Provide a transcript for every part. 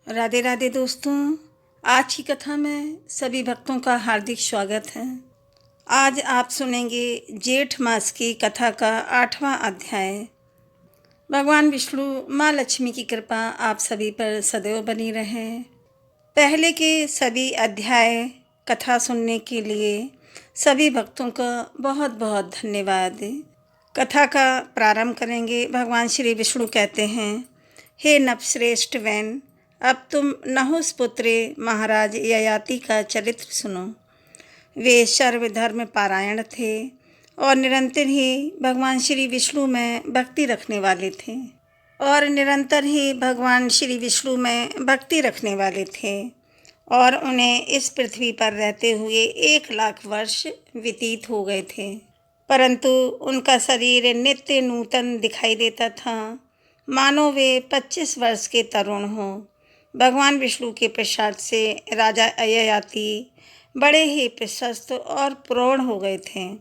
राधे राधे दोस्तों। आज की कथा में सभी भक्तों का हार्दिक स्वागत है। आज आप सुनेंगे जेठ मास की कथा का 8वां अध्याय। भगवान विष्णु माँ लक्ष्मी की कृपा आप सभी पर सदैव बनी रहे। पहले के सभी अध्याय कथा सुनने के लिए सभी भक्तों का बहुत बहुत धन्यवाद। कथा का प्रारंभ करेंगे। भगवान श्री विष्णु कहते हैं, हे नपश्रेष्ठ वैन, अब तुम नहुस पुत्र महाराज ययाति का चरित्र सुनो। वे सर्वधर्म पारायण थे और निरंतर ही भगवान श्री विष्णु में भक्ति रखने वाले थे और उन्हें इस पृथ्वी पर रहते हुए 1,00,000 वर्ष व्यतीत हो गए थे, परंतु उनका शरीर नित्य नूतन दिखाई देता था, मानो वे 25 वर्ष के तरुण हों। भगवान विष्णु के प्रसाद से राजा ययाति बड़े ही प्रशस्त और प्रौढ़ हो गए थे।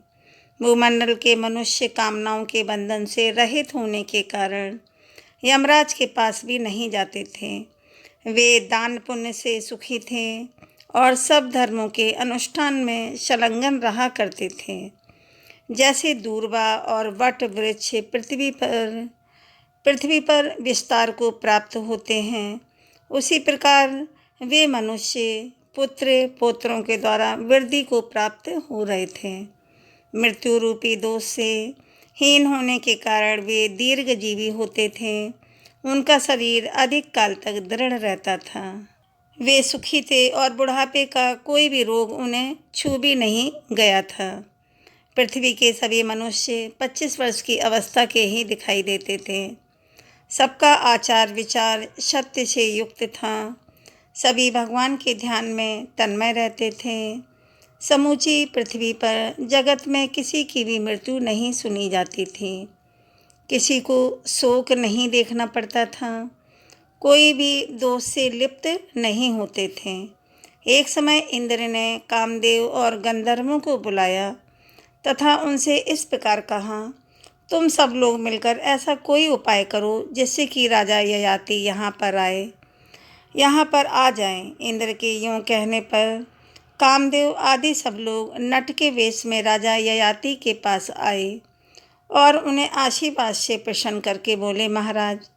भूमंडल के मनुष्य कामनाओं के बंधन से रहित होने के कारण यमराज के पास भी नहीं जाते थे। वे दान पुण्य से सुखी थे और सब धर्मों के अनुष्ठान में संलग्न रहा करते थे। जैसे दूर्वा और वट वृक्ष पृथ्वी पर विस्तार को प्राप्त होते हैं, उसी प्रकार वे मनुष्य पुत्र पौत्रों के द्वारा वृद्धि को प्राप्त हो रहे थे। मृत्यु रूपी दोष से हीन होने के कारण वे दीर्घजीवी होते थे। उनका शरीर अधिक काल तक दृढ़ रहता था। वे सुखी थे और बुढ़ापे का कोई भी रोग उन्हें छू भी नहीं गया था। पृथ्वी के सभी मनुष्य 25 वर्ष की अवस्था के ही दिखाई देते थे। सबका आचार विचार सत्य से युक्त था। सभी भगवान के ध्यान में तन्मय रहते थे। समूची पृथ्वी पर जगत में किसी की भी मृत्यु नहीं सुनी जाती थी। किसी को शोक नहीं देखना पड़ता था। कोई भी दोष से लिप्त नहीं होते थे। एक समय इंद्र ने कामदेव और गंधर्वों को बुलाया तथा उनसे इस प्रकार कहा, तुम सब लोग मिलकर ऐसा कोई उपाय करो जिससे कि राजा ययाति यहाँ पर आ जाएं। इंद्र के यूँ कहने पर कामदेव आदि सब लोग नट के वेश में राजा ययाति के पास आए और उन्हें आशीर्वाद से प्रसन्न करके बोले, महाराज,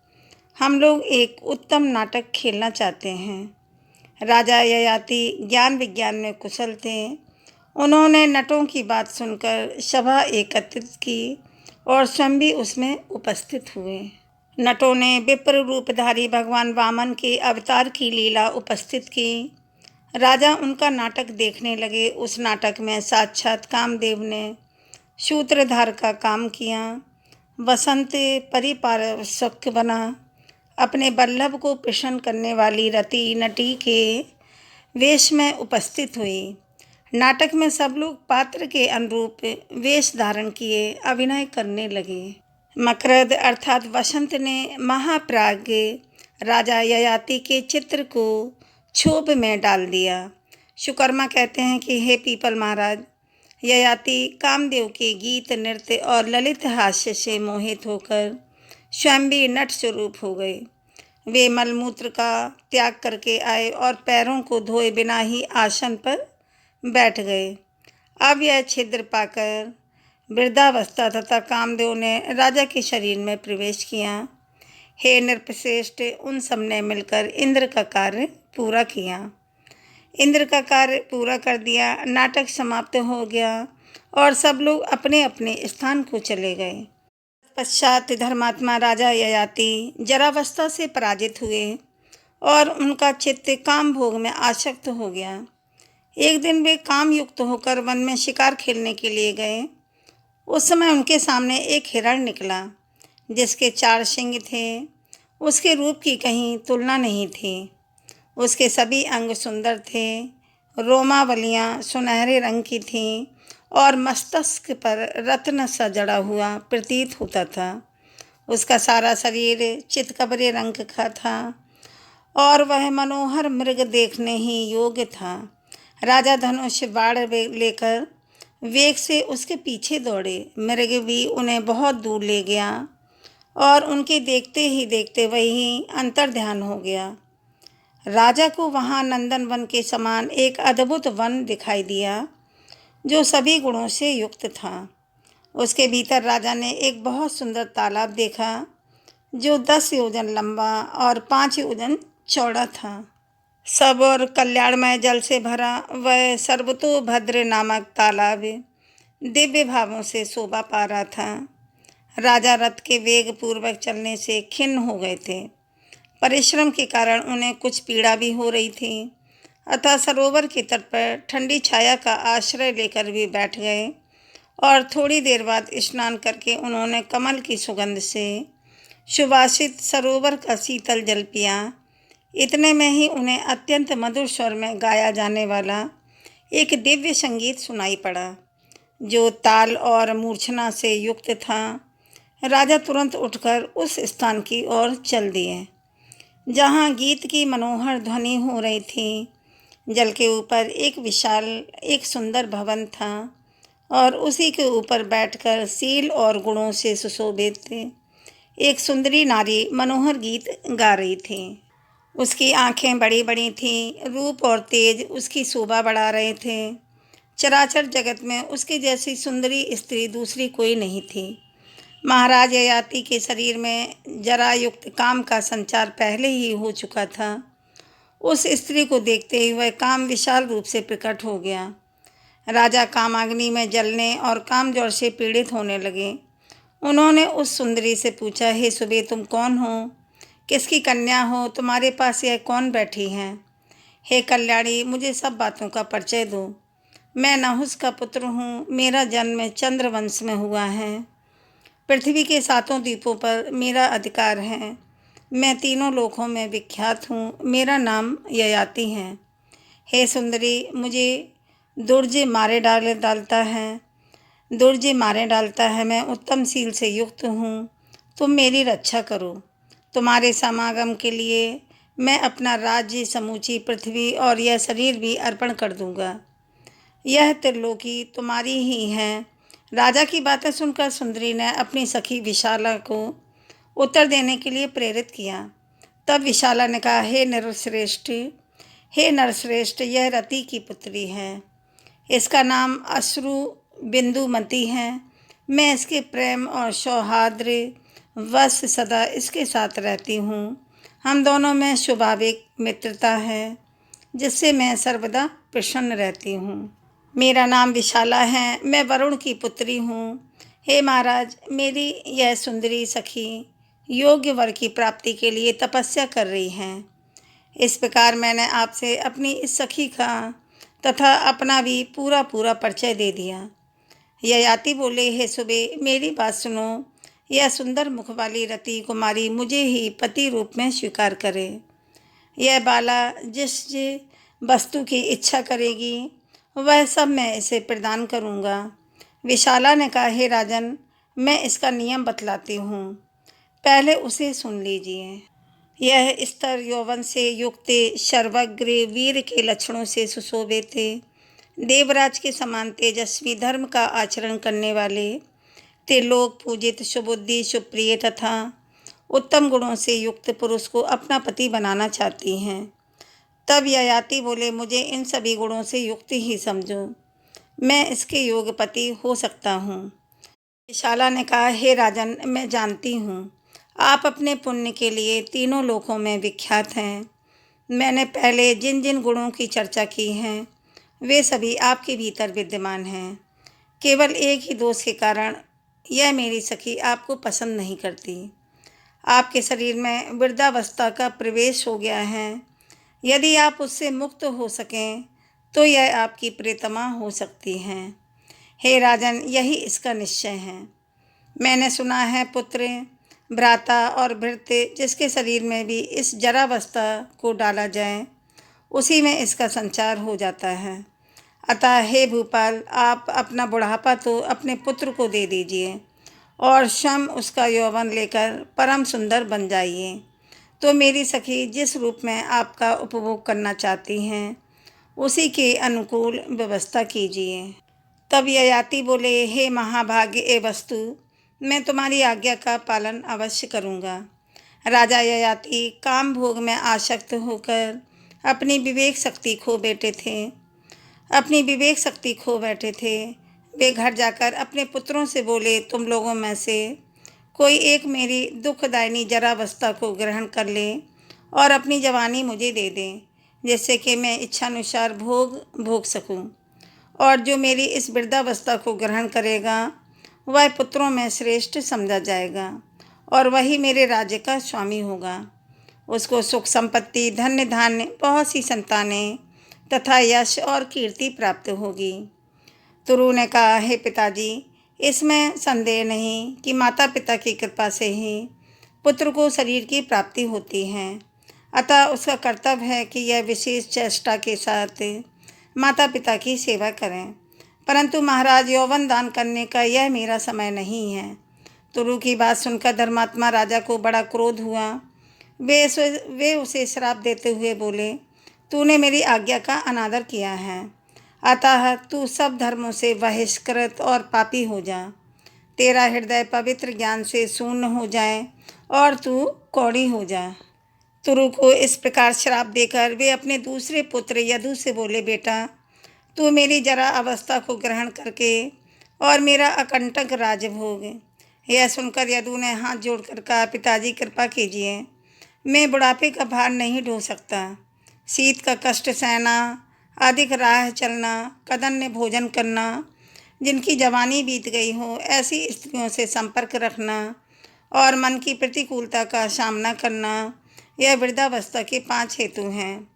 हम लोग एक उत्तम नाटक खेलना चाहते हैं। राजा ययाति ज्ञान विज्ञान में कुशल थे। उन्होंने नटों की बात सुनकर सभा एकत्रित की और स्वयं भी उसमें उपस्थित हुए। नटों ने विप्र रूपधारी भगवान वामन के अवतार की लीला उपस्थित की। राजा उनका नाटक देखने लगे। उस नाटक में साक्षात कामदेव ने सूत्रधार का काम किया। वसंत परिपार्श्वक बना। अपने वल्लभ को प्रसन्न करने वाली रति नटी के वेश में उपस्थित हुई। नाटक में सब लोग पात्र के अनुरूप वेश धारण किए अभिनय करने लगे। मकरद अर्थात वसंत ने महाप्राज्ञ राजा ययाति के चित्र को क्षोभ में डाल दिया। सुकर्मा कहते हैं कि हे पीपल महाराज, ययाति कामदेव के गीत नृत्य और ललित हास्य से मोहित होकर स्वयं भी नट स्वरूप हो गए। वे मलमूत्र का त्याग करके आए और पैरों को धोए बिना ही आसन पर बैठ गए। अब यह छिद्र पाकर वृद्धावस्था तथा कामदेव ने राजा के शरीर में प्रवेश किया। हे नृपश्रेष्ठ, उन सब ने मिलकर इंद्र का कार्य पूरा किया। इंद्र का कार्य पूरा कर दिया। नाटक समाप्त हो गया और सब लोग अपने अपने स्थान को चले गए। पश्चात धर्मात्मा राजा ययाति जरावस्था से पराजित हुए और उनका चित्त काम भोग में आसक्त हो गया। एक दिन वे काम युक्त होकर वन में शिकार खेलने के लिए गए। उस समय उनके सामने एक हिरण निकला जिसके 4 सींग थे। उसके रूप की कहीं तुलना नहीं थी। उसके सभी अंग सुंदर थे। रोमावलियाँ सुनहरे रंग की थीं और मस्तक पर रत्न सा जड़ा हुआ प्रतीत होता था। उसका सारा शरीर चितकबरे रंग का था और वह मनोहर मृग देखने ही योग्य था। राजा धनुष बाण लेकर वेग से उसके पीछे दौड़े। मृग भी उन्हें बहुत दूर ले गया और उनके देखते ही देखते वही अंतर्ध्यान हो गया। राजा को वहाँ नंदन वन के समान एक अद्भुत वन दिखाई दिया जो सभी गुणों से युक्त था। उसके भीतर राजा ने एक बहुत सुंदर तालाब देखा जो 10 योजन लंबा और 5 योजन चौड़ा था। सब और कल्याणमय जल से भरा वह सर्वतोभद्र नामक तालाब दिव्य भावों से शोभा पा रहा था। राजा रथ के वेग पूर्वक चलने से खिन्न हो गए थे। परिश्रम के कारण उन्हें कुछ पीड़ा भी हो रही थी, अतः सरोवर के तट पर ठंडी छाया का आश्रय लेकर भी बैठ गए और थोड़ी देर बाद स्नान करके उन्होंने कमल की सुगंध से सुवासित सरोवर का शीतल जल पिया। इतने में ही उन्हें अत्यंत मधुर स्वर में गाया जाने वाला एक दिव्य संगीत सुनाई पड़ा जो ताल और मूर्छना से युक्त था। राजा तुरंत उठकर उस स्थान की ओर चल दिए जहाँ गीत की मनोहर ध्वनि हो रही थी। जल के ऊपर एक सुंदर भवन था और उसी के ऊपर बैठकर शील और गुणों से सुशोभित एक सुंदरी नारी मनोहर गीत गा रही थी। उसकी आंखें बड़ी बड़ी थीं, रूप और तेज उसकी शोभा बढ़ा रहे थे। चराचर जगत में उसके जैसी सुंदरी स्त्री दूसरी कोई नहीं थी। महाराज ययाति के शरीर में जरा युक्त काम का संचार पहले ही हो चुका था। उस स्त्री को देखते ही वह काम विशाल रूप से प्रकट हो गया। राजा कामाग्नि में जलने और काम ज्वर से पीड़ित होने लगे। उन्होंने उस सुंदरी से पूछा, हे सुबे, तुम कौन हो? किसकी कन्या हो? तुम्हारे पास यह कौन बैठी है? हे कल्याणी, मुझे सब बातों का परिचय दो। मैं नहुस का पुत्र हूँ। मेरा जन्म चंद्रवंश में हुआ है। पृथ्वी के 7 द्वीपों पर मेरा अधिकार है। मैं तीनों लोकों में विख्यात हूँ। मेरा नाम ययाति है। हे सुंदरी, मुझे दुर्जय मारे डालता है। मैं उत्तम शील से युक्त हूँ। तुम मेरी रक्षा करो। तुम्हारे समागम के लिए मैं अपना राज्य, समूची पृथ्वी और यह शरीर भी अर्पण कर दूंगा। यह त्रिलोकी तुम्हारी ही है। राजा की बातें सुनकर सुंदरी ने अपनी सखी विशाला को उत्तर देने के लिए प्रेरित किया। तब विशाला ने कहा, हे नरश्रेष्ठ, यह रति की पुत्री है। इसका नाम अश्रु बिंदुमती है। मैं इसके प्रेम और सौहार्द्र वश सदा इसके साथ रहती हूँ। हम दोनों में स्वाभाविक मित्रता है जिससे मैं सर्वदा प्रसन्न रहती हूँ। मेरा नाम विशाला है। मैं वरुण की पुत्री हूँ। हे महाराज, मेरी यह सुंदरी सखी योग्य वर की प्राप्ति के लिए तपस्या कर रही हैं। इस प्रकार मैंने आपसे अपनी इस सखी का तथा अपना भी पूरा परिचय दे दिया। ययाति बोले, हे सुबे, मेरी बात सुनो। यह सुंदर मुख वाली रति कुमारी मुझे ही पति रूप में स्वीकार करे। यह बाला जिस वस्तु की इच्छा करेगी वह सब मैं इसे प्रदान करूँगा। विशाला ने कहा, हे राजन, मैं इसका नियम बतलाती हूँ, पहले उसे सुन लीजिए। यह स्तर यौवन से युक्त, सर्वज्ञ, वीर के लक्षणों से सुशोभित, देवराज के समान तेजस्वी, धर्म का आचरण करने वाले, त्रिलोक पूजित, सुबुद्धि, सुप्रिय तथा उत्तम गुणों से युक्त पुरुष को अपना पति बनाना चाहती हैं। तब ययाति बोले, मुझे इन सभी गुणों से युक्त ही समझो। मैं इसके योग्य पति हो सकता हूँ। विशाला ने कहा, हे राजन, मैं जानती हूँ आप अपने पुण्य के लिए तीनों लोकों में विख्यात हैं। मैंने पहले जिन जिन गुणों की चर्चा की है वे सभी आपके भीतर विद्यमान हैं। केवल एक ही दोष के कारण यह मेरी सखी आपको पसंद नहीं करती। आपके शरीर में वृद्धावस्था का प्रवेश हो गया है। यदि आप उससे मुक्त हो सकें तो यह आपकी प्रियतमा हो सकती हैं। हे राजन, यही इसका निश्चय है। मैंने सुना है, पुत्र, भ्राता और भृत्य जिसके शरीर में भी इस जरावस्था को डाला जाए उसी में इसका संचार हो जाता है। अतः हे भूपाल, आप अपना बुढ़ापा तो अपने पुत्र को दे दीजिए और स्वयं उसका यौवन लेकर परम सुंदर बन जाइए। तो मेरी सखी जिस रूप में आपका उपभोग करना चाहती हैं उसी के अनुकूल व्यवस्था कीजिए। तब ययाति बोले, हे महाभाग्य ए वस्तु, मैं तुम्हारी आज्ञा का पालन अवश्य करूँगा। राजा ययाति काम भोग में आसक्त होकर अपनी विवेक शक्ति खो बैठे थे अपनी विवेक शक्ति खो बैठे थे। वे घर जाकर अपने पुत्रों से बोले, तुम लोगों में से कोई एक मेरी दुखदायिनी जरावस्था को ग्रहण कर ले और अपनी जवानी मुझे दे दे, जिससे कि मैं इच्छानुसार भोग सकूं। और जो मेरी इस वृद्धावस्था को ग्रहण करेगा वह पुत्रों में श्रेष्ठ समझा जाएगा और वही मेरे राज्य का स्वामी होगा। उसको सुख संपत्ति, धन्य धान्य, बहुत सी संतानें तथा यश और कीर्ति प्राप्त होगी। तुरु ने कहा, हे पिताजी, इसमें संदेह नहीं कि माता पिता की कृपा से ही पुत्र को शरीर की प्राप्ति होती है। अतः उसका कर्तव्य है कि यह विशेष चेष्टा के साथ माता पिता की सेवा करें। परंतु महाराज, यौवन दान करने का यह मेरा समय नहीं है। तुरु की बात सुनकर धर्मात्मा राजा को बड़ा क्रोध हुआ। वे उसे श्राप देते हुए बोले, तूने मेरी आज्ञा का अनादर किया है, अतः तू सब धर्मों से बहिष्कृत और पापी हो जा। तेरा हृदय पवित्र ज्ञान से शून्य हो जाए और तू कौड़ी हो जा। तुरु को इस प्रकार श्राप देकर वे अपने दूसरे पुत्र यदु से बोले, बेटा, तू मेरी जरा अवस्था को ग्रहण करके और मेरा अकंटक राज भोग। यह सुनकर यदु ने हाथ जोड़कर कहा, पिताजी कृपा कीजिए, मैं बुढ़ापे का भार नहीं ढो सकता। शीत का कष्ट सहना, अधिक राह चलना, कदन्य भोजन करना, जिनकी जवानी बीत गई हो ऐसी स्त्रियों से संपर्क रखना और मन की प्रतिकूलता का सामना करना, यह वृद्धावस्था के 5 हेतु हैं।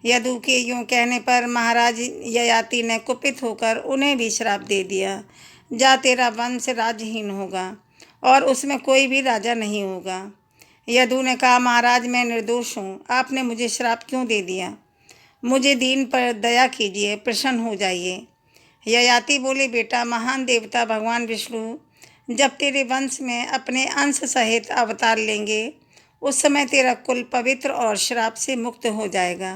यदु के यूँ कहने पर महाराज ययाति ने कुपित होकर उन्हें भी श्राप दे दिया, जा तेरा वंश राज्यहीन होगा और उसमें कोई भी राजा नहीं होगा। यदु ने कहा, महाराज, मैं निर्दोष हूँ, आपने मुझे श्राप क्यों दे दिया? मुझे दीन पर दया कीजिए, प्रसन्न हो जाइए। ययाति बोले, बेटा, महान देवता भगवान विष्णु जब तेरे वंश में अपने अंश सहित अवतार लेंगे, उस समय तेरा कुल पवित्र और श्राप से मुक्त हो जाएगा।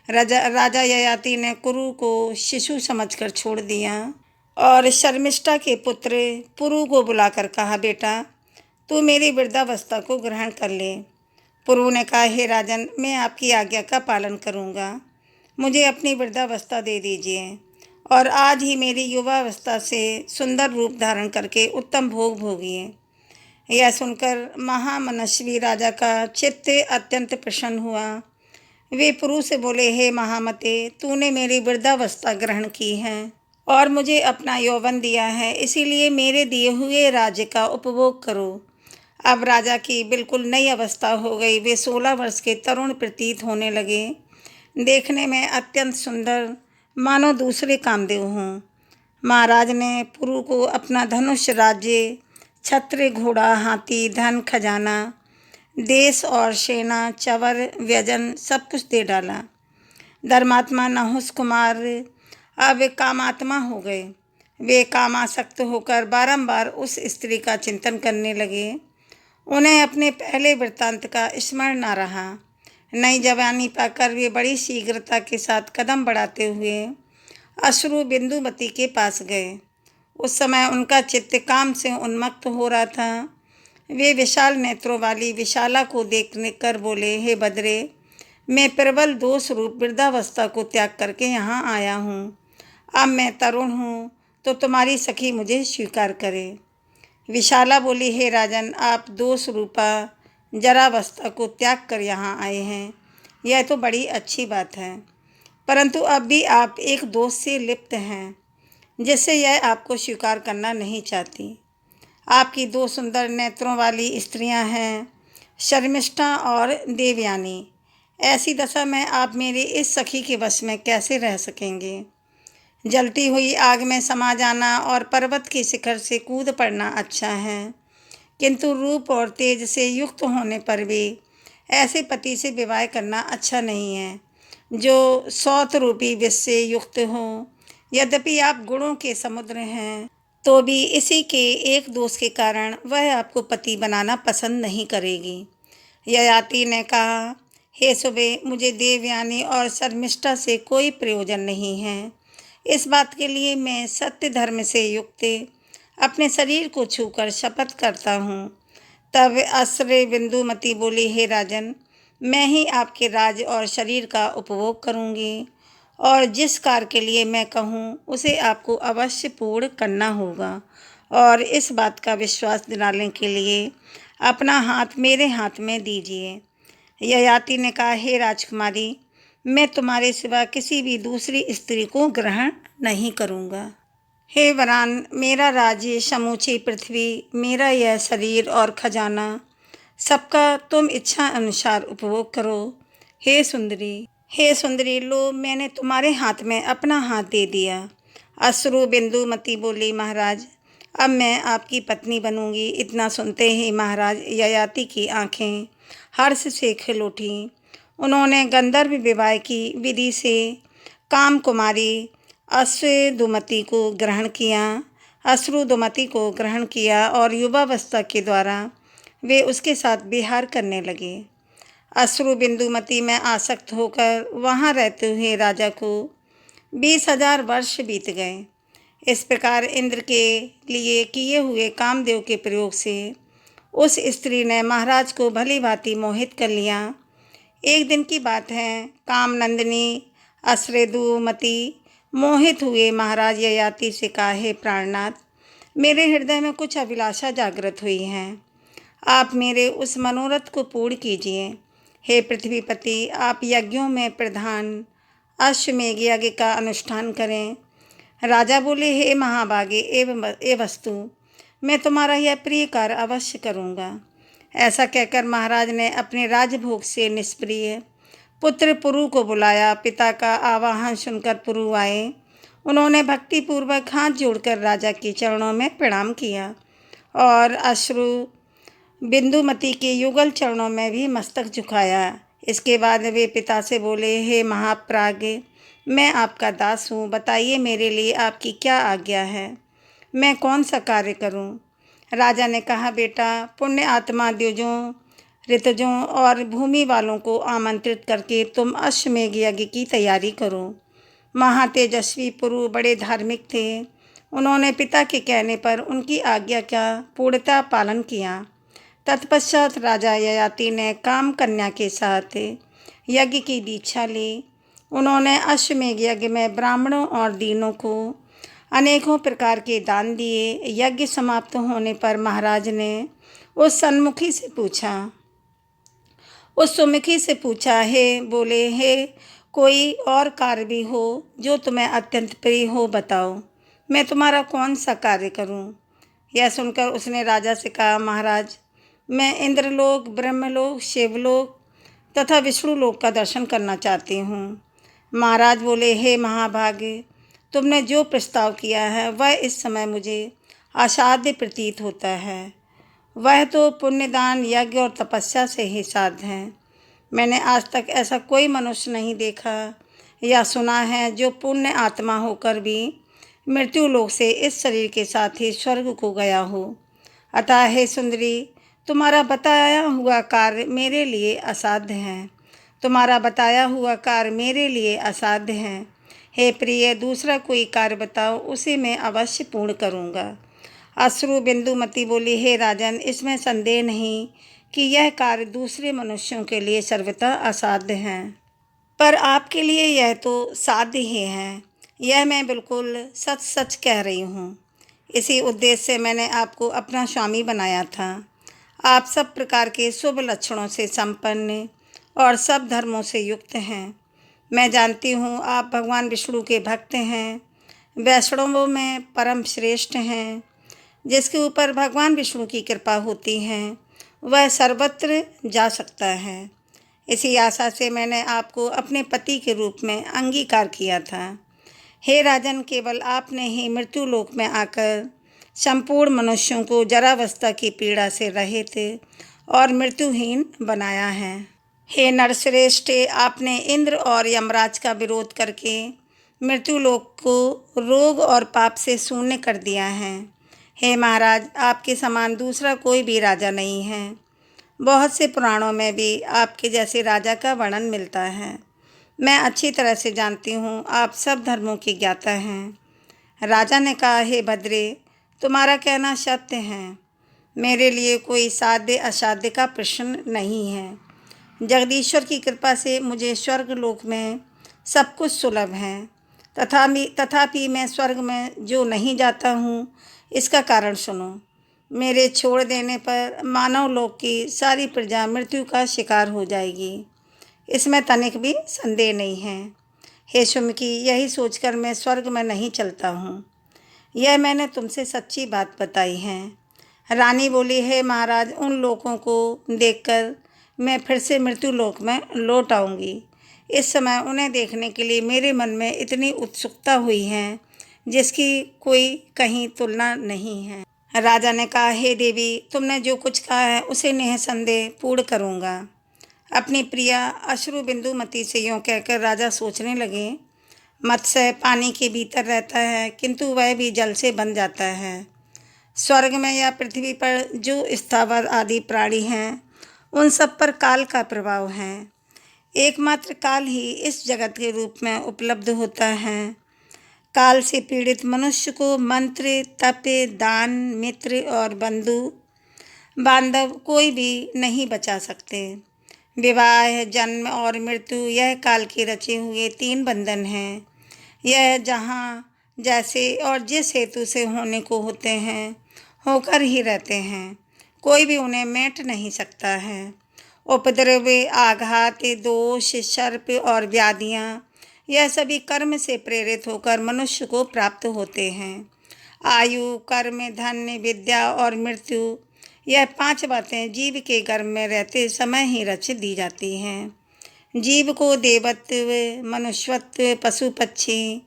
राजा ययाति ने कुरु को शिशु समझकर छोड़ दिया और शर्मिष्ठा के पुत्र पुरु को बुलाकर कहा, बेटा, तू मेरी वृद्धावस्था को ग्रहण कर ले। पुरु ने कहा, हे राजन, मैं आपकी आज्ञा का पालन करूँगा। मुझे अपनी वृद्धावस्था दे दीजिए और आज ही मेरी युवावस्था से सुंदर रूप धारण करके उत्तम भोग भोगिए। यह सुनकर महामनस्वी राजा का चित्त अत्यंत प्रसन्न हुआ। वे पुरु से बोले, हे महामते, तूने मेरी वृद्धावस्था ग्रहण की है और मुझे अपना यौवन दिया है, इसीलिए मेरे दिए हुए राज्य का उपभोग करो। अब राजा की बिल्कुल नई अवस्था हो गई। वे 16 वर्ष के तरुण प्रतीत होने लगे, देखने में अत्यंत सुंदर, मानो दूसरे कामदेव हों। महाराज ने पुरु को अपना धनुष, राज्य, छत्र, घोड़ा, हाथी, धन, खजाना, देश और सेना, चवर, व्यजन सब कुछ दे डाला। धर्मात्मा नहुस कुमार अब कामात्मा हो गए। वे कामासक्त होकर बारंबार उस स्त्री का चिंतन करने लगे। उन्हें अपने पहले वृत्तांत का स्मरण न रहा। नई जवानी पाकर वे बड़ी शीघ्रता के साथ कदम बढ़ाते हुए अश्रु बिंदुमती के पास गए। उस समय उनका चित्त काम से उन्मत्त हो रहा था। वे विशाल नेत्रों वाली विशाला को देखने कर बोले, हे बद्रे, मैं प्रबल दोष रूप वृद्धावस्था को त्याग करके यहाँ आया हूँ। अब मैं तरुण हूँ तो तुम्हारी सखी मुझे स्वीकार करे। विशाला बोली, हे राजन, आप दोष रूपा जरावस्था को त्याग कर यहाँ आए हैं, यह तो बड़ी अच्छी बात है, परंतु अब भी आप एक दोष से लिप्त हैं जिससे यह आपको स्वीकार करना नहीं चाहती। आपकी 2 सुंदर नेत्रों वाली स्त्रियां हैं, शर्मिष्ठा और देवयानी। ऐसी दशा में आप मेरी इस सखी के वश में कैसे रह सकेंगे? जलती हुई आग में समा जाना और पर्वत के शिखर से कूद पड़ना अच्छा है, किंतु रूप और तेज से युक्त होने पर भी ऐसे पति से विवाह करना अच्छा नहीं है जो सौत रूपी विष से युक्त हो। यद्यपि आप गुणों के समुद्र हैं तो भी इसी के एक दोष के कारण वह आपको पति बनाना पसंद नहीं करेगी। ययाति ने कहा, हे सुबे, मुझे देवयानी और शर्मिष्ठा से कोई प्रयोजन नहीं है। इस बात के लिए मैं सत्य धर्म से युक्त अपने शरीर को छूकर शपथ करता हूँ। तब अश्रय बिंदुमती बोली, हे राजन, मैं ही आपके राज्य और शरीर का उपभोग करूँगी और जिस कार्य के लिए मैं कहूँ उसे आपको अवश्य पूर्ण करना होगा। और इस बात का विश्वास दिलाने के लिए अपना हाथ मेरे हाथ में दीजिए। ययाति ने कहा, हे राजकुमारी, मैं तुम्हारे सिवा किसी भी दूसरी स्त्री को ग्रहण नहीं करूँगा। हे वरान, मेरा राज्य, समूची पृथ्वी, मेरा यह शरीर और खजाना, सबका तुम इच्छा अनुसार उपभोग करो। हे सुंदरी, लो मैंने तुम्हारे हाथ में अपना हाथ दे दिया। अश्रु बिंदुमती बोली, महाराज, अब मैं आपकी पत्नी बनूंगी। इतना सुनते ही महाराज ययाति की आंखें हर्ष से खिल उठीं। उन्होंने गंधर्व विवाह की विधि से कामकुमारी अश्रुदुमती को ग्रहण किया और युवावस्था के द्वारा वे उसके साथ विहार करने लगे। अश्रु बिंदुमती में आसक्त होकर वहाँ रहते हुए राजा को 20,000 वर्ष बीत गए। इस प्रकार इंद्र के लिए किए हुए कामदेव के प्रयोग से उस स्त्री ने महाराज को भली भांति मोहित कर लिया। एक दिन की बात है, कामनंदिनी अश्रुदुमती मोहित हुए महाराज ययाति से कहा, हे प्राणनाथ, मेरे हृदय में कुछ अभिलाषा जागृत हुई है। आप मेरे उस मनोरथ को पूर्ण कीजिए। हे पृथ्वीपति, आप यज्ञों में प्रधान अश्वमेघ यज्ञ का अनुष्ठान करें। राजा बोले, हे महाभागे ए वस्तु, मैं तुम्हारा यह प्रिय कार्य अवश्य करूँगा। ऐसा कहकर महाराज ने अपने राजभोग से निष्प्रिय पुत्र पुरु को बुलाया। पिता का आवाहन सुनकर पुरु आए। उन्होंने भक्तिपूर्वक हाथ जोड़कर राजा के चरणों में प्रणाम किया और अश्रु बिंदुमती के युगल चरणों में भी मस्तक झुकाया। इसके बाद वे पिता से बोले, हे महाप्राज्ञ, मैं आपका दास हूँ। बताइए, मेरे लिए आपकी क्या आज्ञा है? मैं कौन सा कार्य करूँ? राजा ने कहा, बेटा, पुण्य आत्मा द्विजों, ऋतुजों और भूमि वालों को आमंत्रित करके तुम अश्वमेघ यज्ञ की तैयारी करो। महातेजस्वी पुरु बड़े धार्मिक थे। उन्होंने पिता के कहने पर उनकी आज्ञा का पूर्णतः पालन किया। तत्पश्चात राजा ययाति ने काम कन्या के साथ यज्ञ की दीक्षा ली। उन्होंने अश्वमेघ यज्ञ में ब्राह्मणों और दीनों को अनेकों प्रकार के दान दिए। यज्ञ समाप्त होने पर महाराज ने उस सुमुखी से पूछा, हे कोई और कार्य भी हो जो तुम्हें अत्यंत प्रिय हो, बताओ, मैं तुम्हारा कौन सा कार्य करूं? यह सुनकर उसने राजा से कहा, महाराज, मैं इंद्रलोक, ब्रह्मलोक, शिवलोक तथा विष्णुलोक का दर्शन करना चाहती हूँ। महाराज बोले, हे महाभागे, तुमने जो प्रस्ताव किया है वह इस समय मुझे असाध्य प्रतीत होता है। वह तो पुण्यदान, यज्ञ और तपस्या से ही साध्य है। मैंने आज तक ऐसा कोई मनुष्य नहीं देखा या सुना है जो पुण्य आत्मा होकर भी मृत्यु लोक से इस शरीर के साथ ही स्वर्ग को गया हो। अतः हे सुंदरी, तुम्हारा बताया हुआ कार्य मेरे लिए असाध्य है। हे प्रिय, दूसरा कोई कार्य बताओ, उसे मैं अवश्य पूर्ण करूँगा। अश्रु बिंदुमती बोली, हे राजन, इसमें संदेह नहीं कि यह कार्य दूसरे मनुष्यों के लिए सर्वथा असाध्य है, पर आपके लिए यह तो साध्य ही है। यह मैं बिल्कुल सच सच कह रही हूँ। इसी उद्देश्य से मैंने आपको अपना स्वामी बनाया था। आप सब प्रकार के शुभ लक्षणों से संपन्न और सब धर्मों से युक्त हैं। मैं जानती हूँ आप भगवान विष्णु के भक्त हैं, वैष्णवों में परम श्रेष्ठ हैं। जिसके ऊपर भगवान विष्णु की कृपा होती है वह सर्वत्र जा सकता है। इसी आशा से मैंने आपको अपने पति के रूप में अंगीकार किया था। हे राजन, केवल आपने ही मृत्यु लोक में आकर संपूर्ण मनुष्यों को जरावस्था की पीड़ा से रहित और मृत्युहीन बनाया है। हे नरश्रेष्ठ, आपने इंद्र और यमराज का विरोध करके मृत्यु लोक को रोग और पाप से शून्य कर दिया है। हे महाराज, आपके समान दूसरा कोई भी राजा नहीं है। बहुत से पुराणों में भी आपके जैसे राजा का वर्णन मिलता है। मैं अच्छी तरह से जानती हूँ आप सब धर्मों की ज्ञाता हैं। राजा ने कहा, हे भद्रे, तुम्हारा कहना सत्य है। मेरे लिए कोई साध्य असाध्य का प्रश्न नहीं है। जगदीश्वर की कृपा से मुझे स्वर्ग लोक में सब कुछ सुलभ है, तथापि मैं स्वर्ग में जो नहीं जाता हूँ, इसका कारण सुनो। मेरे छोड़ देने पर मानव लोक की सारी प्रजा मृत्यु का शिकार हो जाएगी, इसमें तनिक भी संदेह नहीं है। हे सुमकी, यही सोचकर मैं स्वर्ग में नहीं चलता हूँ। यह मैंने तुमसे सच्ची बात बताई है। रानी बोली, है महाराज, उन लोगों को देखकर मैं फिर से मृत्यु लोक में लौट आऊँगी। इस समय उन्हें देखने के लिए मेरे मन में इतनी उत्सुकता हुई है जिसकी कोई कहीं तुलना नहीं है। राजा ने कहा, हे देवी, तुमने जो कुछ कहा है उसे निःसंदेह पूर्ण करूँगा। अपनी प्रिया अश्रु बिंदुमती से यूँ कहकर राजा सोचने लगे, मत्स्य पानी के भीतर रहता है किंतु वह भी जल से बन जाता है। स्वर्ग में या पृथ्वी पर जो स्थावर आदि प्राणी हैं, उन सब पर काल का प्रभाव है। एकमात्र काल ही इस जगत के रूप में उपलब्ध होता है। काल से पीड़ित मनुष्य को मंत्र, तप, दान, मित्र और बंधु बांधव कोई भी नहीं बचा सकते। विवाह, जन्म और मृत्यु यह काल के रचे हुए 3 बंधन हैं। यह जहाँ जैसे और जिस हेतु से होने को होते हैं, होकर ही रहते हैं। कोई भी उन्हें मेट नहीं सकता है। उपद्रव, आघात, दोष, सर्प और व्याधियाँ, यह सभी कर्म से प्रेरित होकर मनुष्य को प्राप्त होते हैं। आयु, कर्म, धन, विद्या और मृत्यु, यह 5 बातें जीव के गर्भ में रहते समय ही रच दी जाती हैं। जीव को देवत्व, मनुष्यत्व, पशु पक्षी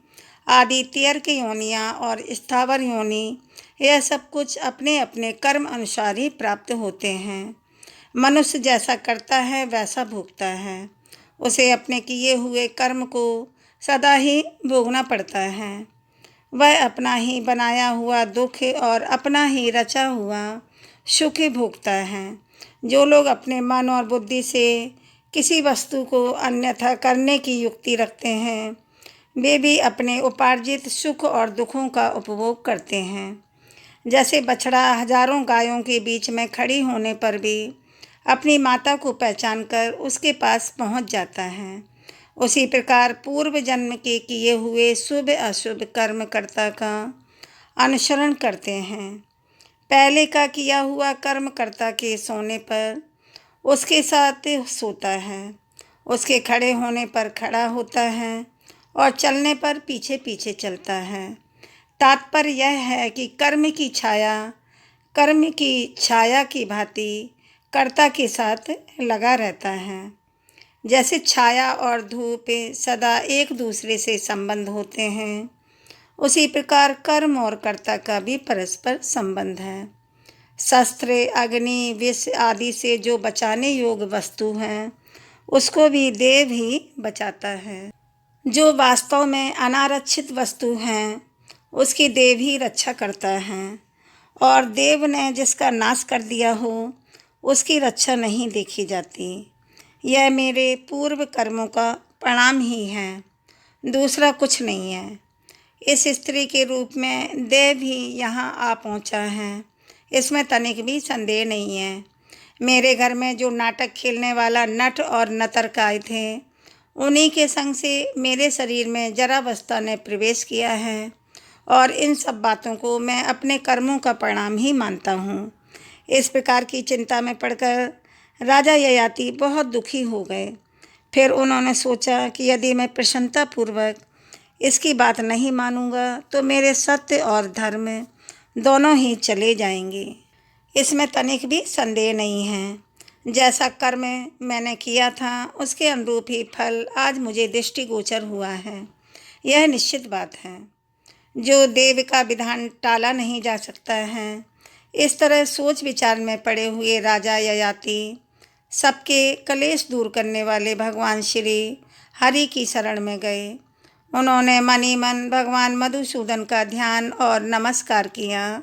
आदि तीर्थ योनियाँ और स्थावर योनि, यह सब कुछ अपने अपने कर्म अनुसार ही प्राप्त होते हैं। मनुष्य जैसा करता है वैसा भोगता है। उसे अपने किए हुए कर्म को सदा ही भोगना पड़ता है। वह अपना ही बनाया हुआ दुख और अपना ही रचा हुआ सुख भोगता है। जो लोग अपने मन और बुद्धि से किसी वस्तु को अन्यथा करने की युक्ति रखते हैं, वे भी अपने उपार्जित सुख और दुखों का उपभोग करते हैं। जैसे बछड़ा हजारों गायों के बीच में खड़ी होने पर भी अपनी माता को पहचानकर उसके पास पहुंच जाता है, उसी प्रकार पूर्व जन्म के किए हुए शुभ अशुभ कर्मकर्ता का अनुसरण करते हैं। पहले का किया हुआ कर्मकर्ता के सोने पर उसके साथ सोता है, उसके खड़े होने पर खड़ा होता है और चलने पर पीछे पीछे चलता है। तात्पर्य यह है कि कर्म की छाया की भांति कर्ता के साथ लगा रहता है। जैसे छाया और धूप सदा एक दूसरे से संबंध होते हैं, उसी प्रकार कर्म और कर्ता का भी परस्पर संबंध है। शस्त्र, अग्नि, विष आदि से जो बचाने योग्य वस्तु हैं, उसको भी देव ही बचाता है। जो वास्तव में अनारक्षित वस्तु हैं, उसकी देव ही रक्षा करता है, और देव ने जिसका नाश कर दिया हो, उसकी रक्षा नहीं देखी जाती। यह मेरे पूर्व कर्मों का परिणाम ही है, दूसरा कुछ नहीं है। इस स्त्री के रूप में देव ही यहाँ आ पहुँचा है, इसमें तनिक भी संदेह नहीं है। मेरे घर में जो नाटक खेलने वाला नट और नतरक आए थे, उन्हीं के संग से मेरे शरीर में जरावस्था ने प्रवेश किया है, और इन सब बातों को मैं अपने कर्मों का परिणाम ही मानता हूँ। इस प्रकार की चिंता में पड़कर राजा ययाति बहुत दुखी हो गए। फिर उन्होंने सोचा कि यदि मैं प्रसन्नतापूर्वक इसकी बात नहीं मानूंगा तो मेरे सत्य और धर्म दोनों ही चले जाएंगे। इसमें तनिक भी संदेह नहीं है। जैसा कर्म मैंने किया था उसके अनुरूप ही फल आज मुझे दृष्टिगोचर हुआ है, यह निश्चित बात है। जो देव का विधान टाला नहीं जा सकता है, इस तरह सोच विचार में पड़े हुए राजा ययाति सबके कलेश दूर करने वाले भगवान श्री हरि की शरण में गए। उन्होंने मनी मन भगवान मधुसूदन का ध्यान और नमस्कार किया,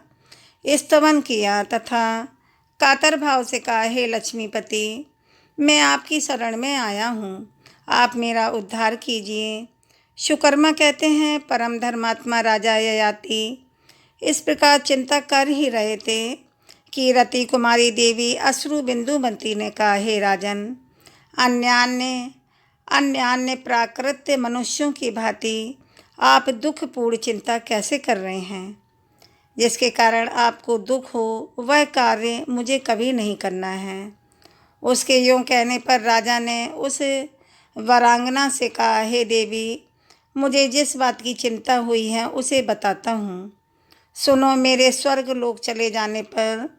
स्तवन किया तथा कातर भाव से कहा, हे लक्ष्मीपति, मैं आपकी शरण में आया हूँ, आप मेरा उद्धार कीजिए। सुकर्मा कहते हैं, परम धर्मात्मा राजा ययाति इस प्रकार चिंता कर ही रहे थे कि रति कुमारी देवी अश्रु बिंदुमती ने कहा, हे राजन, अन्य अन्य प्राकृत मनुष्यों की भांति आप दुखपूर्ण चिंता कैसे कर रहे हैं? जिसके कारण आपको दुख हो वह कार्य मुझे कभी नहीं करना है। उसके यूँ कहने पर राजा ने उस वरांगना से कहा, हे देवी, मुझे जिस बात की चिंता हुई है उसे बताता हूँ। सुनो, मेरे स्वर्ग लोक चले जाने पर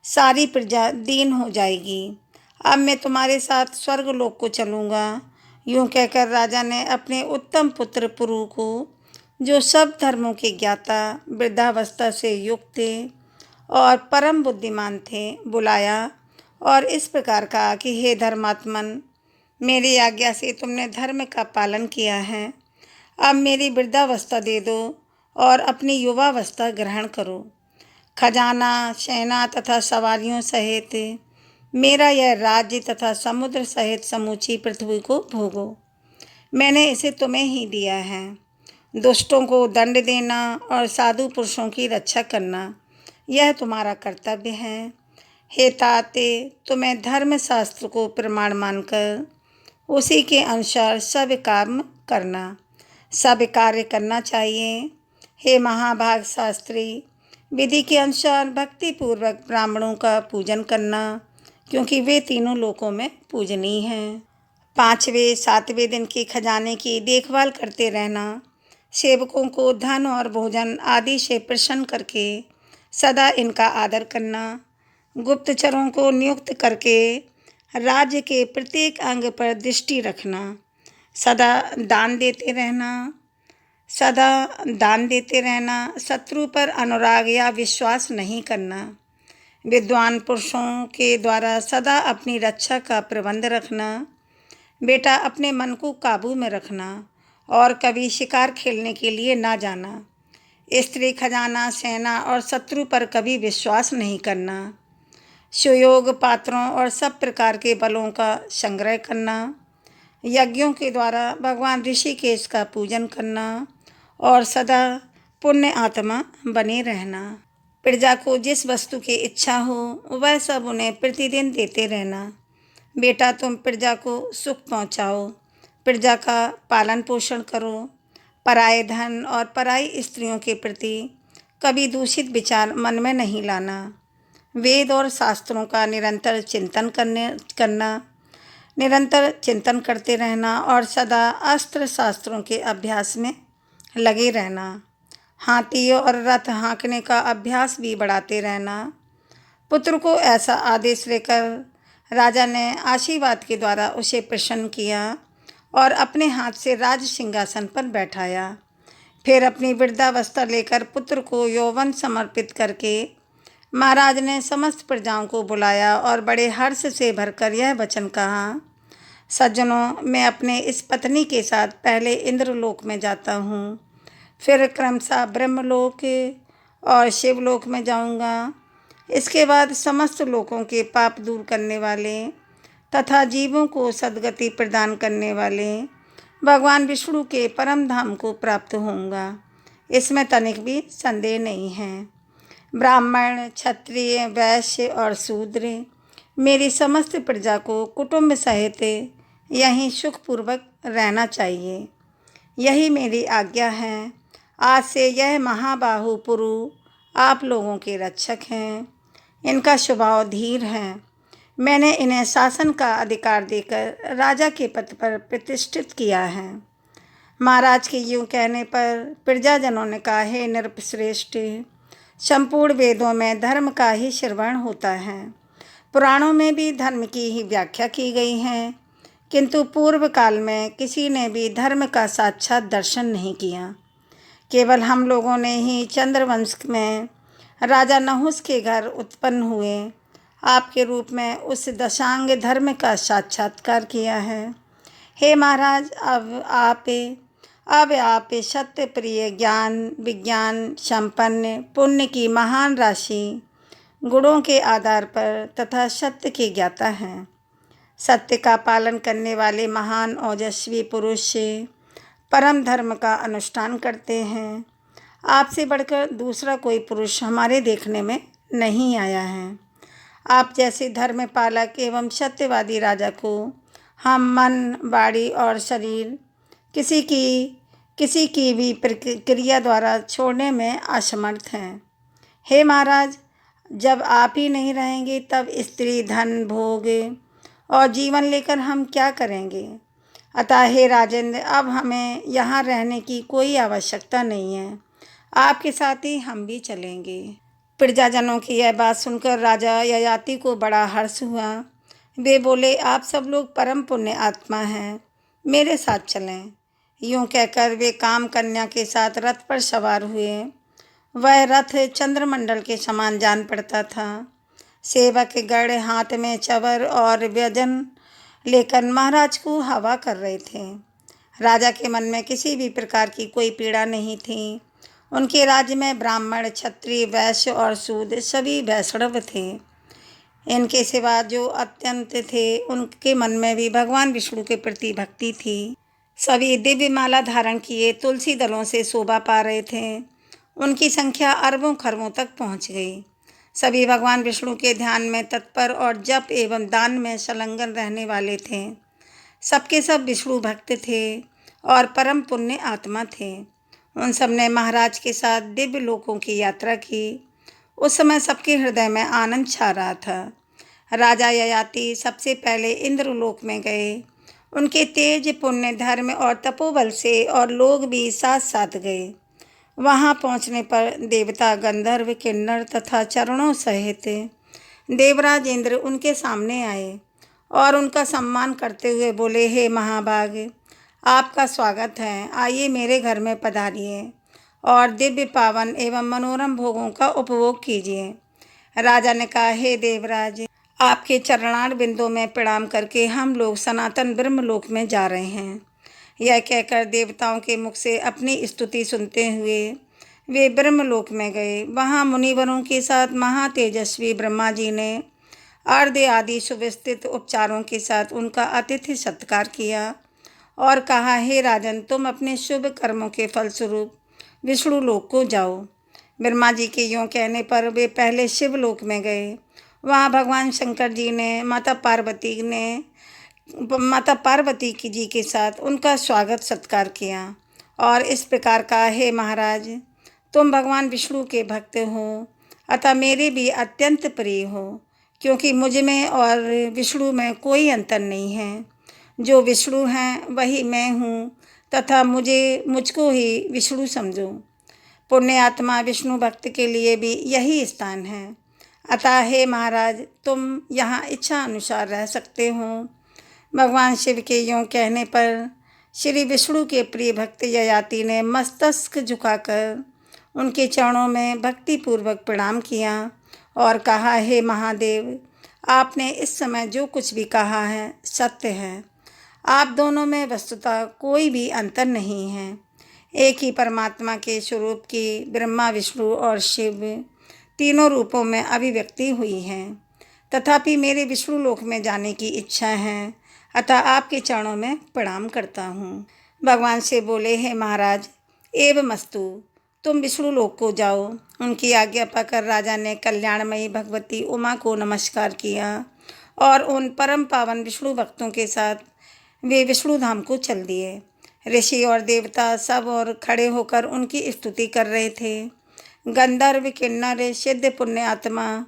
सारी प्रजा दीन हो जाएगी। अब मैं तुम्हारे साथ स्वर्ग लोक को चलूँगा। यूँ कहकर राजा ने अपने उत्तम पुत्र पुरु को, जो सब धर्मों के ज्ञाता, वृद्धावस्था से युक्त थे और परम बुद्धिमान थे, बुलाया और इस प्रकार कहा कि हे धर्मात्मन, मेरी आज्ञा से तुमने धर्म का पालन किया है। अब मेरी वृद्धावस्था दे दो और अपनी युवावस्था ग्रहण करो। खजाना, सेना तथा सवारियों सहित मेरा यह राज्य तथा समुद्र सहित समूची पृथ्वी को भोगो। मैंने इसे तुम्हें ही दिया है। दुष्टों को दंड देना और साधु पुरुषों की रक्षा करना, यह तुम्हारा कर्तव्य है। हे ताते, तुम्हें धर्मशास्त्र को प्रमाण मानकर उसी के अनुसार सब काम करना, सब कार्य करना चाहिए। हे महाभाग शास्त्री, विधि के अनुसार भक्ति पूर्वक ब्राह्मणों का पूजन करना, क्योंकि वे तीनों लोकों में पूजनीय हैं। 5वें 7वें दिन के खजाने की देखभाल करते रहना, सेवकों को धन और भोजन आदि से प्रसन्न करके सदा इनका आदर करना, गुप्तचरों को नियुक्त करके राज्य के प्रत्येक अंग पर दृष्टि रखना, सदा दान देते रहना, शत्रु पर अनुराग या विश्वास नहीं करना, विद्वान पुरुषों के द्वारा सदा अपनी रक्षा का प्रबंध रखना। बेटा, अपने मन को काबू में रखना और कभी शिकार खेलने के लिए ना जाना। स्त्री, खजाना, सेना और शत्रु पर कभी विश्वास नहीं करना। सुयोग पात्रों और सब प्रकार के बलों का संग्रह करना, यज्ञों के द्वारा भगवान ऋषिकेश का पूजन करना और सदा पुण्य आत्मा बने रहना। प्रजा को जिस वस्तु की इच्छा हो वह सब उन्हें प्रतिदिन देते रहना। बेटा, तुम प्रजा को सुख पहुँचाओ, प्रजा का पालन पोषण करो। पराये धन और पराई स्त्रियों के प्रति कभी दूषित विचार मन में नहीं लाना। वेद और शास्त्रों का निरंतर चिंतन करते रहना और सदा अस्त्र शास्त्रों के अभ्यास में लगे रहना। हाथी और रथ हाँकने का अभ्यास भी बढ़ाते रहना। पुत्र को ऐसा आदेश लेकर राजा ने आशीर्वाद के द्वारा उसे प्रसन्न किया और अपने हाथ से राज सिंहासन पर बैठाया। फिर अपनी वृद्धावस्था लेकर पुत्र को यौवन समर्पित करके महाराज ने समस्त प्रजाओं को बुलाया और बड़े हर्ष से भरकर यह वचन कहा, सज्जनों, मैं अपने इस पत्नी के साथ पहले इंद्रलोक में जाता हूँ, फिर क्रमशः ब्रह्मलोक और शिवलोक में जाऊँगा। इसके बाद समस्त लोकों के पाप दूर करने वाले तथा जीवों को सद्गति प्रदान करने वाले भगवान विष्णु के परम धाम को प्राप्त होऊंगा। इसमें तनिक भी संदेह नहीं है। ब्राह्मण, क्षत्रिय, वैश्य और शूद्र मेरी समस्त प्रजा को कुटुंब सहित यहीं सुखपूर्वक रहना चाहिए। यही मेरी आज्ञा है। आज से यह महाबाहु पुरु आप लोगों के रक्षक हैं। इनका स्वभाव धीर है। मैंने इन्हें शासन का अधिकार देकर राजा के पद पर प्रतिष्ठित किया है। महाराज के यूँ कहने पर प्रजाजनों ने कहा, हे नृपश्रेष्ठ, संपूर्ण वेदों में धर्म का ही श्रवण होता है। पुराणों में भी धर्म की ही व्याख्या की गई है, किंतु पूर्व काल में किसी ने भी धर्म का साक्षात दर्शन नहीं किया। केवल हम लोगों ने ही चंद्रवंश में राजा नहुस के घर उत्पन्न हुए आपके रूप में उस दशांग धर्म का साक्षात्कार किया है। हे महाराज, अब आप सत्य प्रिय, ज्ञान विज्ञान संपन्न, पुण्य की महान राशि, गुणों के आधार पर तथा सत्य के ज्ञाता हैं। सत्य का पालन करने वाले महान ओजस्वी पुरुष परम धर्म का अनुष्ठान करते हैं। आपसे बढ़कर दूसरा कोई पुरुष हमारे देखने में नहीं आया है। आप जैसे धर्म पालक एवं सत्यवादी राजा को हम मन, वाणी और शरीर किसी की भी प्रक्रिया द्वारा छोड़ने में असमर्थ हैं। हे महाराज, जब आप ही नहीं रहेंगे तब स्त्री, धन, भोग और जीवन लेकर हम क्या करेंगे? अतः हे राजेंद्र, अब हमें यहाँ रहने की कोई आवश्यकता नहीं है। आपके साथ ही हम भी चलेंगे। प्रजाजनों की यह बात सुनकर राजा ययाति को बड़ा हर्ष हुआ। वे बोले, आप सब लोग परम पुण्य आत्मा हैं, मेरे साथ चलें। यूं कहकर वे काम कन्या के साथ रथ पर सवार हुए। वह रथ चंद्रमंडल के समान जान पड़ता था। सेवक गढ़ हाथ में चवर और व्यजन लेकर महाराज को हवा कर रहे थे। राजा के मन में किसी भी प्रकार की कोई पीड़ा नहीं थी। उनके राज्य में ब्राह्मण, क्षत्रिय, वैश्य और शूद्र सभी वैष्णव थे। इनके सिवा जो अत्यंत थे, उनके मन में भी भगवान विष्णु के प्रति भक्ति थी। सभी दिव्य माला धारण किए तुलसी दलों से शोभा पा रहे थे। उनकी संख्या अरबों खरबों तक पहुंच गई। सभी भगवान विष्णु के ध्यान में तत्पर और जप एवं दान में संलग्न रहने वाले थे। सबके सब विष्णु भक्त थे और परम पुण्य आत्मा थे। उन सब ने महाराज के साथ दिव्य लोकों की यात्रा की। उस समय सबके हृदय में आनंद छा रहा था। राजा ययाति सबसे पहले इंद्रलोक में गए। उनके तेज, पुण्य, धर्म और तपोबल से और लोग भी साथ साथ गए। वहां पहुंचने पर देवता, गंधर्व, किन्नर तथा चरणों सहित देवराज इंद्र उनके सामने आए और उनका सम्मान करते हुए बोले, हे महाभाग, आपका स्वागत है। आइए मेरे घर में पधारिए और दिव्य, पावन एवं मनोरम भोगों का उपभोग कीजिए। राजा ने कहा, हे देवराज, आपके चरणार बिंदों में प्रणाम करके हम लोग सनातन ब्रह्मलोक में जा रहे हैं। यह कहकर देवताओं के मुख से अपनी स्तुति सुनते हुए वे ब्रह्मलोक में गए। वहाँ मुनिवरों के साथ महातेजस्वी ब्रह्मा जी ने अर्घ्य आदि सुविस्तृत उपचारों के साथ उनका अतिथि सत्कार किया और कहा, हे राजन, तुम अपने शुभ कर्मों के फलस्वरूप विष्णु लोक को जाओ। ब्रह्मा जी के यों कहने पर वे पहले शिवलोक में गए। वहाँ भगवान शंकर जी ने माता पार्वती जी के साथ उनका स्वागत सत्कार किया और इस प्रकार कहा, हे महाराज, तुम भगवान विष्णु के भक्त हो, अतः मेरे भी अत्यंत प्रिय हो, क्योंकि मुझ में और विष्णु में कोई अंतर नहीं है। जो विष्णु हैं वही मैं हूँ तथा मुझको ही विष्णु समझो। पुण्य आत्मा विष्णु भक्त के लिए भी यही स्थान है। अतः हे महाराज, तुम यहाँ इच्छा अनुसार रह सकते हो। भगवान शिव के यों कहने पर श्री विष्णु के प्रिय भक्त ययाति ने मस्तक झुकाकर उनके चरणों में भक्तिपूर्वक प्रणाम किया और कहा, हे महादेव, आपने इस समय जो कुछ भी कहा है सत्य है। आप दोनों में वस्तुतः कोई भी अंतर नहीं है। एक ही परमात्मा के स्वरूप की ब्रह्मा, विष्णु और शिव तीनों रूपों में अभिव्यक्ति हुई है। तथापि मेरे विष्णु लोक में जाने की इच्छा है, अतः आपके चरणों में प्रणाम करता हूँ। भगवान से बोले, हे महाराज, एवमस्तु, तुम विष्णु लोक को जाओ। उनकी आज्ञा पाकर राजा ने कल्याणमयी भगवती उमा को नमस्कार किया और उन परम पावन विष्णु भक्तों के साथ वे विष्णु धाम को चल दिए। ऋषि और देवता सब और खड़े होकर उनकी स्तुति कर रहे थे। गंधर्व, किन्नर, सिद्ध, पुण्य आत्मा,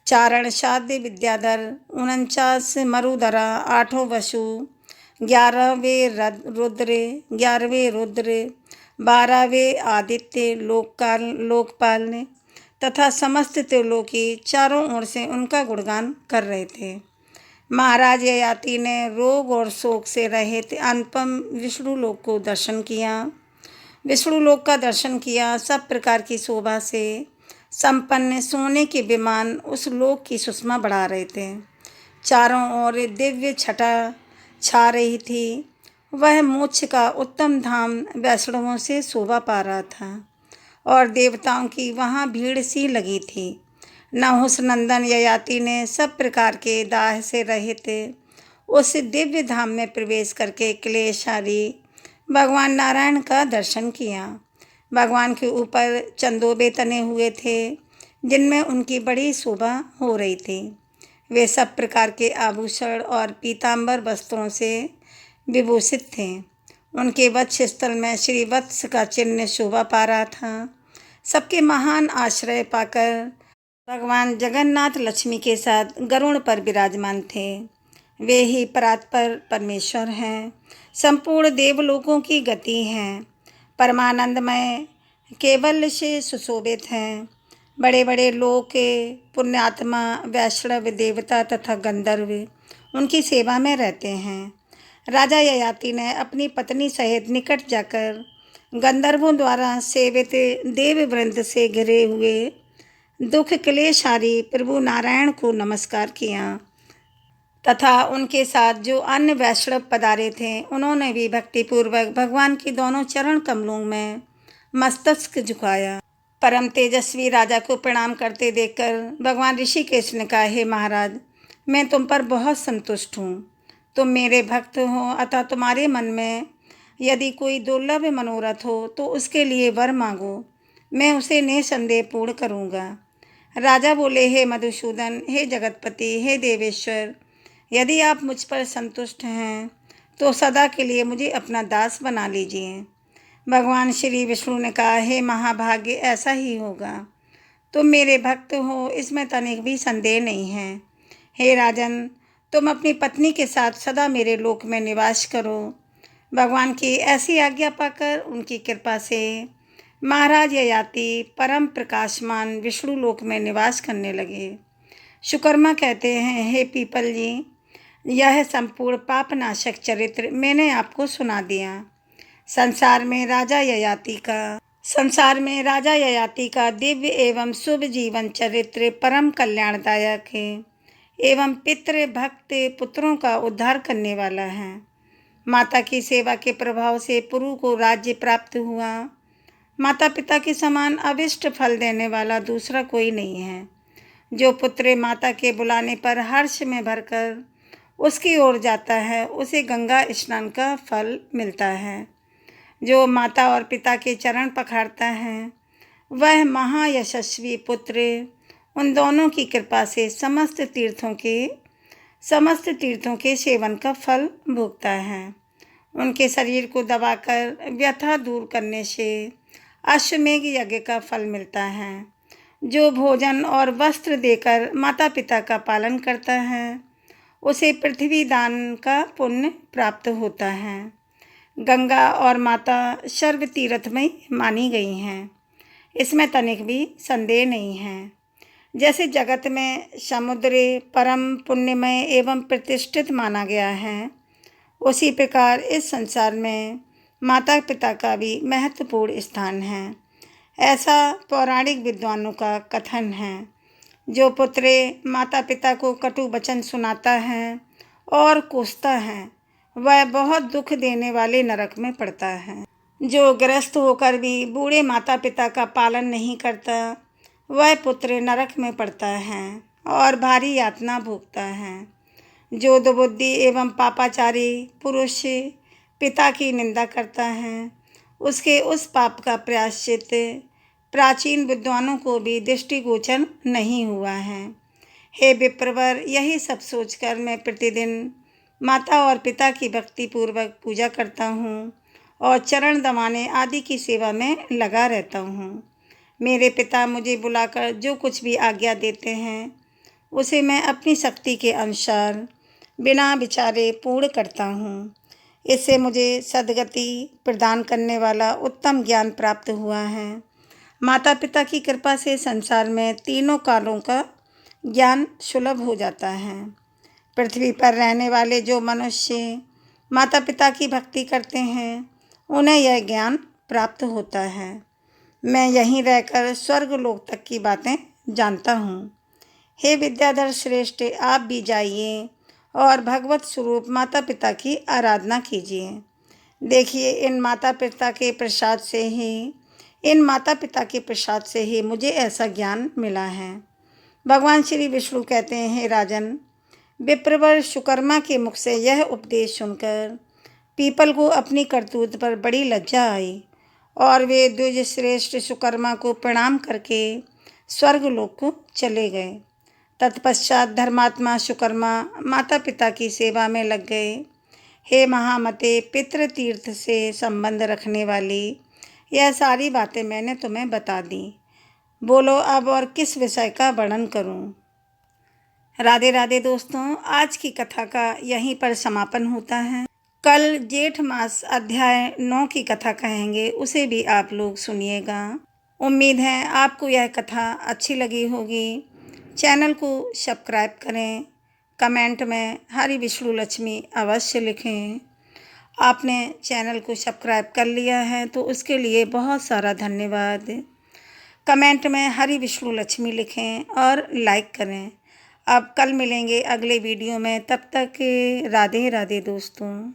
चारण, शाद्य, विद्याधर, 49 मरुधरा, 8 वसु, 11वें रुद्र, 12वें आदित्य, लोकपाल तथा समस्त त्रिलोकी चारों ओर से उनका गुणगान कर रहे थे। महाराज ययाति ने रोग और शोक से रहित अनुपम विष्णु लोक को दर्शन किया। विष्णु लोक का दर्शन किया। सब प्रकार की शोभा से संपन्न सोने के विमान उस लोक की सुषमा बढ़ा रहे थे। चारों ओर दिव्य छटा छा रही थी। वह मोक्ष का उत्तम धाम वैष्णवों से शोभा पा रहा था और देवताओं की वहाँ भीड़ सी लगी थी। नहुष नंदन ययाति ने सब प्रकार के दाह से रहित उस दिव्य धाम में प्रवेश करके क्लेशारी भगवान नारायण का दर्शन किया। भगवान के ऊपर चंदोबे तने हुए थे, जिनमें उनकी बड़ी शोभा हो रही थी। वे सब प्रकार के आभूषण और पीताम्बर वस्त्रों से विभूषित थे। उनके वक्ष स्थल में श्री वत्स का चिन्ह शोभा पा रहा था। सबके महान आश्रय पाकर भगवान जगन्नाथ लक्ष्मी के साथ गरुड़ पर विराजमान थे। वे ही परात्पर परमेश्वर हैं, संपूर्ण देवलोकों की गति हैं, परमानंदमय केवल से सुशोभित हैं। बड़े बड़े लोक, पुण्यात्मा, वैष्णव, देवता तथा गंधर्व उनकी सेवा में रहते हैं। राजा ययाति ने अपनी पत्नी सहित निकट जाकर गंधर्वों द्वारा सेवित देववृंद से घिरे हुए दुख क्लेशहारी प्रभु नारायण को नमस्कार किया तथा उनके साथ जो अन्य वैष्णव पधारे थे उन्होंने भी भक्तिपूर्वक भगवान की दोनों चरण कमलों में मस्तक झुकाया। परम तेजस्वी राजा को प्रणाम करते देखकर भगवान ऋषिकेश ने कहा, हे महाराज, मैं तुम पर बहुत संतुष्ट हूँ। तुम मेरे भक्त हो, अतः तुम्हारे मन में यदि कोई दुर्लभ मनोरथ हो तो उसके लिए वर मांगो, मैं उसे निसंदेह पूर्ण करूँगा। राजा बोले, हे मधुसूदन, हे जगतपति, हे देवेश्वर, यदि आप मुझ पर संतुष्ट हैं तो सदा के लिए मुझे अपना दास बना लीजिए। भगवान श्री विष्णु ने कहा, हे महाभाग्य, ऐसा ही होगा। तुम मेरे भक्त हो, इसमें तनिक भी संदेह नहीं है। हे राजन, तुम अपनी पत्नी के साथ सदा मेरे लोक में निवास करो। भगवान की ऐसी आज्ञा पाकर उनकी कृपा से महाराज ययाति परम प्रकाशमान विष्णु लोक में निवास करने लगे। शुकर्मा कहते हैं, हे पीपल जी, यह संपूर्ण पापनाशक चरित्र मैंने आपको सुना दिया। संसार में राजा ययाति का दिव्य एवं शुभ जीवन चरित्र परम कल्याणदायक है एवं पितृ भक्त पुत्रों का उद्धार करने वाला है। माता की सेवा के प्रभाव से पुरु को राज्य प्राप्त हुआ। माता पिता के समान अभिष्ट फल देने वाला दूसरा कोई नहीं है। जो पुत्र माता के बुलाने पर हर्ष में भरकर उसकी ओर जाता है, उसे गंगा स्नान का फल मिलता है। जो माता और पिता के चरण पखारता है वह महायशस्वी पुत्र उन दोनों की कृपा से समस्त तीर्थों के सेवन का फल भोगता है। उनके शरीर को दबाकर व्यथा दूर करने से अश्वमेघ यज्ञ का फल मिलता है। जो भोजन और वस्त्र देकर माता पिता का पालन करता है उसे पृथ्वी दान का पुण्य प्राप्त होता है। गंगा और माता सर्व तीर्थमय मानी गई हैं, इसमें तनिक भी संदेह नहीं है। जैसे जगत में समुद्र परम पुण्यमय एवं प्रतिष्ठित माना गया है, उसी प्रकार इस संसार में माता पिता का भी महत्वपूर्ण स्थान है, ऐसा पौराणिक विद्वानों का कथन है। जो पुत्र माता पिता को कटु वचन सुनाता है और कोसता है वह बहुत दुख देने वाले नरक में पड़ता है। जो ग्रस्त होकर भी बूढ़े माता पिता का पालन नहीं करता वह पुत्र नरक में पड़ता है और भारी यातना भोगता है। जो दुर्बुद्धि एवं पापाचारी पुरुष पिता की निंदा करता है उसके उस पाप का प्रायश्चित प्राचीन विद्वानों को भी दृष्टिगोचर नहीं हुआ है। हे विप्रवर, यही सब सोचकर मैं प्रतिदिन माता और पिता की भक्ति पूर्वक पूजा करता हूँ और चरण दबाने आदि की सेवा में लगा रहता हूँ। मेरे पिता मुझे बुलाकर जो कुछ भी आज्ञा देते हैं उसे मैं अपनी शक्ति के अनुसार बिना विचारे पूर्ण करता हूँ। इससे मुझे सद्गति प्रदान करने वाला उत्तम ज्ञान प्राप्त हुआ है। माता पिता की कृपा से संसार में तीनों कालों का ज्ञान सुलभ हो जाता है। पृथ्वी पर रहने वाले जो मनुष्य माता पिता की भक्ति करते हैं उन्हें यह ज्ञान प्राप्त होता है। मैं यहीं रहकर स्वर्ग लोक तक की बातें जानता हूँ। हे विद्याधर श्रेष्ठ, आप भी जाइए और भगवत स्वरूप माता पिता की आराधना कीजिए। देखिए, इन माता पिता के प्रसाद से ही मुझे ऐसा ज्ञान मिला है। भगवान श्री विष्णु कहते हैं, हे राजन, विप्रवर शुकर्मा के मुख से यह उपदेश सुनकर पीपल को अपनी करतूत पर बड़ी लज्जा आई और वे द्विज श्रेष्ठ शुकर्मा को प्रणाम करके स्वर्गलोक को चले गए। तत्पश्चात धर्मात्मा सुकर्मा माता पिता की सेवा में लग गए। हे महामते, पितृ तीर्थ से संबंध रखने वाली, यह सारी बातें मैंने तुम्हें बता दी। बोलो अब और किस विषय का वर्णन करूं? राधे राधे दोस्तों, आज की कथा का यहीं पर समापन होता है। कल जेठ मास अध्याय 9 की कथा कहेंगे, उसे भी आप लोग सुनिएगा। उम्मीद है आपको यह कथा अच्छी लगी होगी। चैनल को सब्सक्राइब करें, कमेंट में हरि विष्णु लक्ष्मी अवश्य लिखें। आपने चैनल को सब्सक्राइब कर लिया है तो उसके लिए बहुत सारा धन्यवाद। कमेंट में हरि विष्णु लक्ष्मी लिखें और लाइक करें। अब कल मिलेंगे अगले वीडियो में, तब तक राधे राधे दोस्तों।